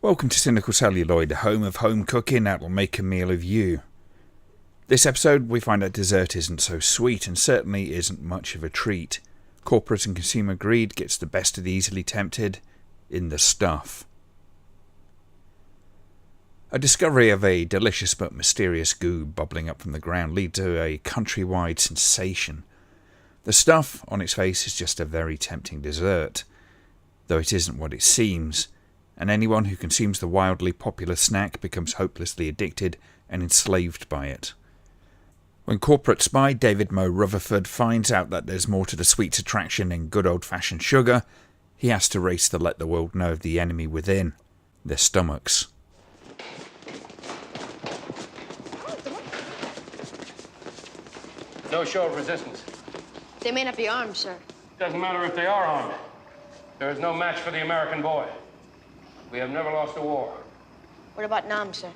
Welcome to Cynical Celluloid, the home of home cooking that'll make a meal of you. This episode we find out dessert isn't so sweet and certainly isn't much of a treat. Corporate and consumer greed gets the best of the easily tempted in the stuff. A discovery of a delicious but mysterious goo bubbling up from the ground leads to a countrywide sensation. The stuff on its face is just a very tempting dessert, though it isn't what it seems, and anyone who consumes the wildly popular snack becomes hopelessly addicted and enslaved by it. When corporate spy David Moe Rutherford finds out that there's more to the sweet's attraction than good old-fashioned sugar, he has to race to let the world know of the enemy within, their stomachs. No show of resistance. They may not be armed, sir. Doesn't matter if they are armed. There is no match for the American boy. We have never lost a war. What about Nam, sir?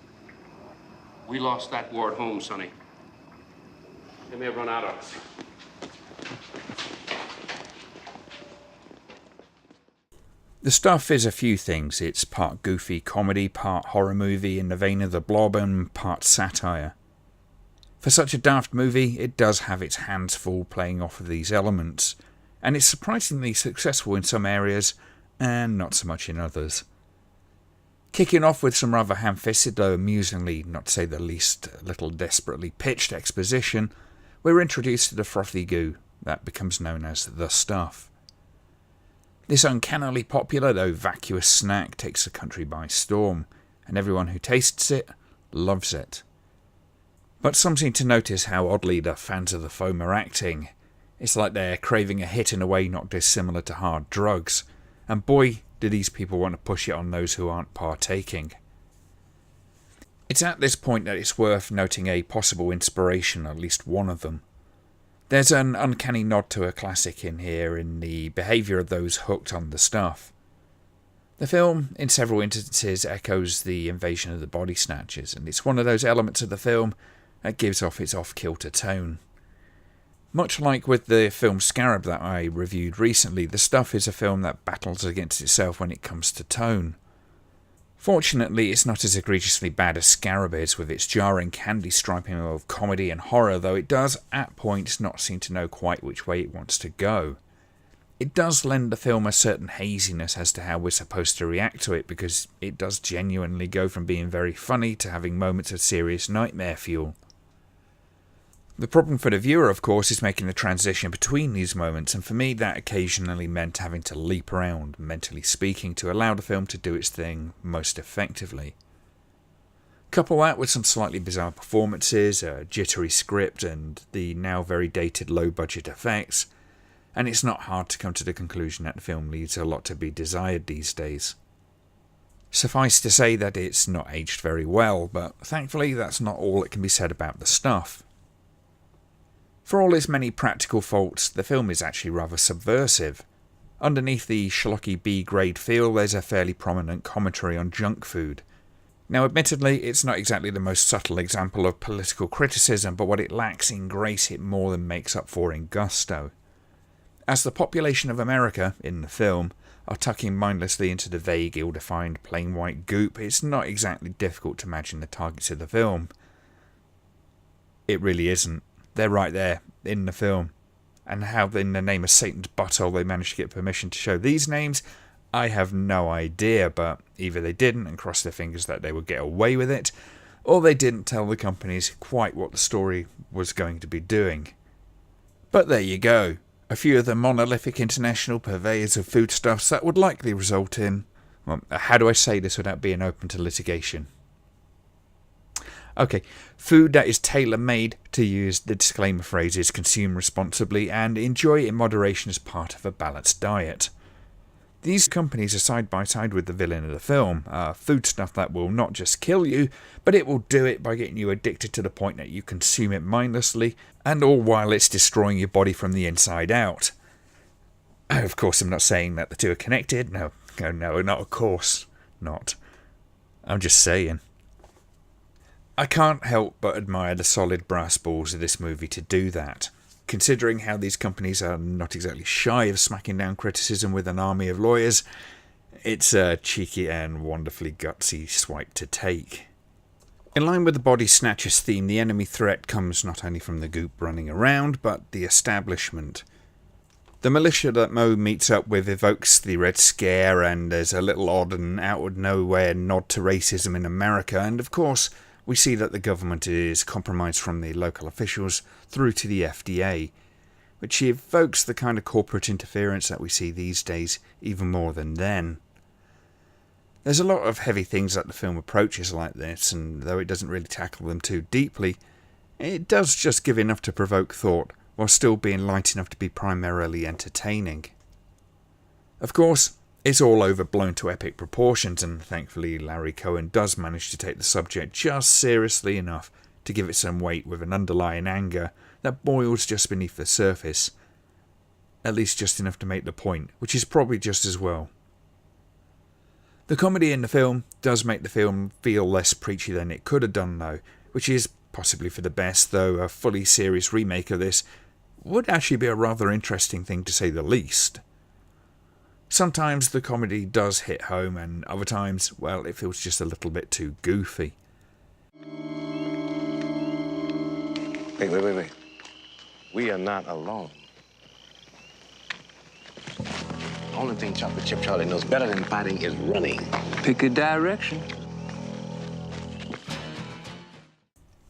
We lost that war at home, Sonny. They may have run out of us. The stuff is a few things. It's part goofy comedy, part horror movie in the vein of The Blob, and part satire. For such a daft movie, it does have its hands full playing off of these elements, and it's surprisingly successful in some areas and not so much in others. Kicking off with some rather ham-fisted, though amusingly, not to say the least, a little desperately pitched exposition, we're introduced to the frothy goo that becomes known as the stuff. This uncannily popular, though vacuous snack takes the country by storm, and everyone who tastes it loves it. But some seem to notice how oddly the fans of the foam are acting. It's like they're craving a hit in a way not dissimilar to hard drugs, and boy, do these people want to push it on those who aren't partaking. It's at this point that it's worth noting a possible inspiration, at least one of them. There's an uncanny nod to a classic in here in the behaviour of those hooked on the stuff. The film, in several instances, echoes the invasion of the body snatchers, and it's one of those elements of the film that gives off its off-kilter tone. Much like with the film Scarab that I reviewed recently, The Stuff is a film that battles against itself when it comes to tone. Fortunately, it's not as egregiously bad as Scarab is, with its jarring candy striping of comedy and horror, though it does, at points, not seem to know quite which way it wants to go. It does lend the film a certain haziness as to how we're supposed to react to it, because it does genuinely go from being very funny to having moments of serious nightmare fuel. The problem for the viewer, of course, is making the transition between these moments, and for me that occasionally meant having to leap around, mentally speaking, to allow the film to do its thing most effectively. Couple that with some slightly bizarre performances, a jittery script, and the now very dated low-budget effects, and it's not hard to come to the conclusion that the film leaves a lot to be desired these days. Suffice to say that it's not aged very well, but thankfully that's not all that can be said about the stuff. For all its many practical faults, the film is actually rather subversive. Underneath the schlocky B-grade feel, there's a fairly prominent commentary on junk food. Now admittedly, it's not exactly the most subtle example of political criticism, but what it lacks in grace it more than makes up for in gusto. As the population of America, in the film, are tucking mindlessly into the vague, ill-defined, plain white goop, it's not exactly difficult to imagine the targets of the film. It really isn't. They're right there, in the film. And how in the name of Satan's butthole they managed to get permission to show these names, I have no idea, but either they didn't and crossed their fingers that they would get away with it, or they didn't tell the companies quite what the story was going to be doing. But there you go. A few of the monolithic international purveyors of foodstuffs that would likely result in, well, how do I say this without being open to litigation? Okay, food that is tailor-made, to use the disclaimer phrases, consume responsibly and enjoy in moderation as part of a balanced diet. These companies are side by side with the villain of the film, foodstuff that will not just kill you, but it will do it by getting you addicted to the point that you consume it mindlessly, and all while it's destroying your body from the inside out. Of course, I'm not saying that the two are connected. No, not of course not. I'm just saying. I can't help but admire the solid brass balls of this movie to do that. Considering how these companies are not exactly shy of smacking down criticism with an army of lawyers, It's a cheeky and wonderfully gutsy swipe to take. In line with the body snatchers theme, the enemy threat comes not only from the goop running around, but the establishment. The militia that Mo meets up with evokes the Red Scare, and there's a little odd and out-of-nowhere nod to racism in America, and of course we see that the government is compromised from the local officials through to the FDA, which evokes the kind of corporate interference that we see these days even more than then. There's a lot of heavy things that the film approaches like this, and though it doesn't really tackle them too deeply, it does just give enough to provoke thought, while still being light enough to be primarily entertaining. Of course, it's all overblown to epic proportions, and thankfully Larry Cohen does manage to take the subject just seriously enough to give it some weight with an underlying anger that boils just beneath the surface. At least just enough to make the point, which is probably just as well. The comedy in the film does make the film feel less preachy than it could have done though, which is possibly for the best, though a fully serious remake of this would actually be a rather interesting thing to say the least. Sometimes the comedy does hit home, and other times, well, it feels just a little bit too goofy. Wait. We are not alone. The only thing Chocolate Chip Charlie knows better than fighting is running. Pick a direction.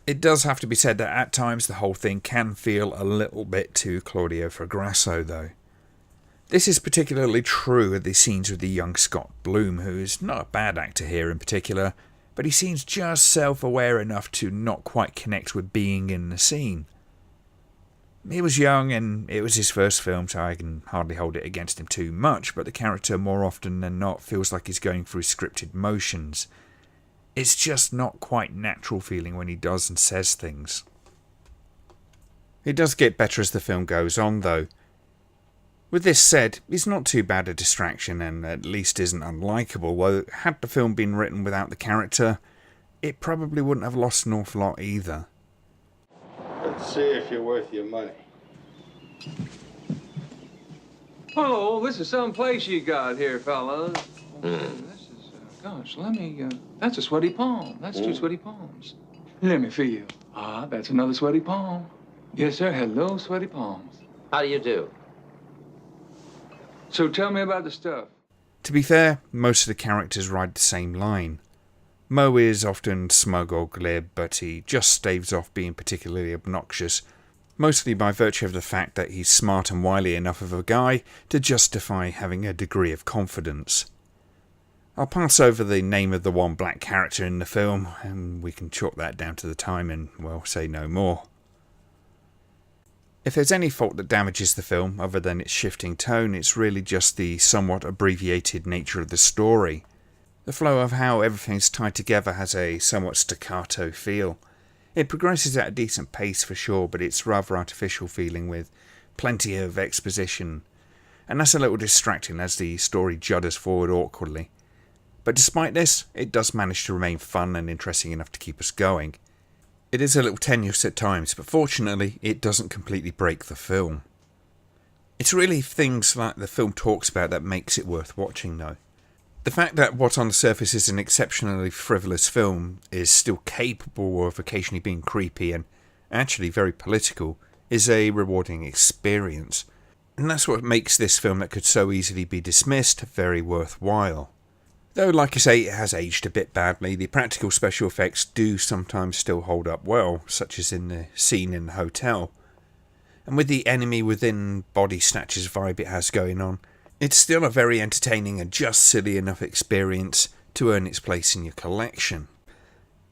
It does have to be said that at times the whole thing can feel a little bit too Claudio Fragrasso though. This is particularly true of the scenes with the young Scott Bloom, who is not a bad actor here in particular, but he seems just self-aware enough to not quite connect with being in the scene. He was young and it was his first film, so I can hardly hold it against him too much, but the character more often than not feels like he's going through scripted motions. It's just not quite natural feeling when he does and says things. It does get better as the film goes on though. With this said, he's not too bad a distraction and at least isn't unlikable, though had the film been written without the character, it probably wouldn't have lost an awful lot either. Let's see if you're worth your money. Hello, this is some place you got here, fellas. This is, gosh, that's a sweaty palm. That's two sweaty palms. Let me feel. Ah, that's another sweaty palm. Yes, sir. Hello, sweaty palms. How do you do? So tell me about the stuff. To be fair, most of the characters ride the same line. Mo is often smug or glib, but he just staves off being particularly obnoxious, mostly by virtue of the fact that he's smart and wily enough of a guy to justify having a degree of confidence. I'll pass over the name of the one black character in the film, and we can chalk that down to the time and, well, say no more. If there's any fault that damages the film, other than its shifting tone, it's really just the somewhat abbreviated nature of the story. The flow of how everything's tied together has a somewhat staccato feel. It progresses at a decent pace for sure, but it's rather artificial feeling with plenty of exposition, and that's a little distracting as the story judders forward awkwardly. But despite this, it does manage to remain fun and interesting enough to keep us going. It is a little tenuous at times, but fortunately it doesn't completely break the film. It's really things like the film talks about that makes it worth watching though. The fact that what on the surface is an exceptionally frivolous film is still capable of occasionally being creepy and actually very political is a rewarding experience. And that's what makes this film that could so easily be dismissed very worthwhile. Though, like I say, it has aged a bit badly, the practical special effects do sometimes still hold up well, such as in the scene in the hotel. And with the enemy within body snatchers vibe it has going on, it's still a very entertaining and just silly enough experience to earn its place in your collection.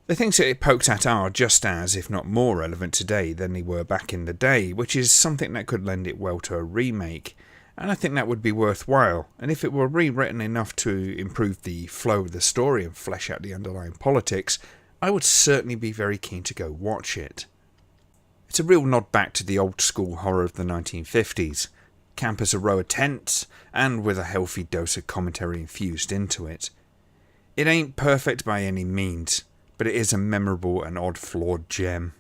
The things that it pokes at are just as, if not more relevant today than they were back in the day, which is something that could lend it well to a remake. And I think that would be worthwhile, and if it were rewritten enough to improve the flow of the story and flesh out the underlying politics, I would certainly be very keen to go watch it. It's a real nod back to the old school horror of the 1950s, camp as a row of tents, and with a healthy dose of commentary infused into it. It ain't perfect by any means, but it is a memorable and odd flawed gem.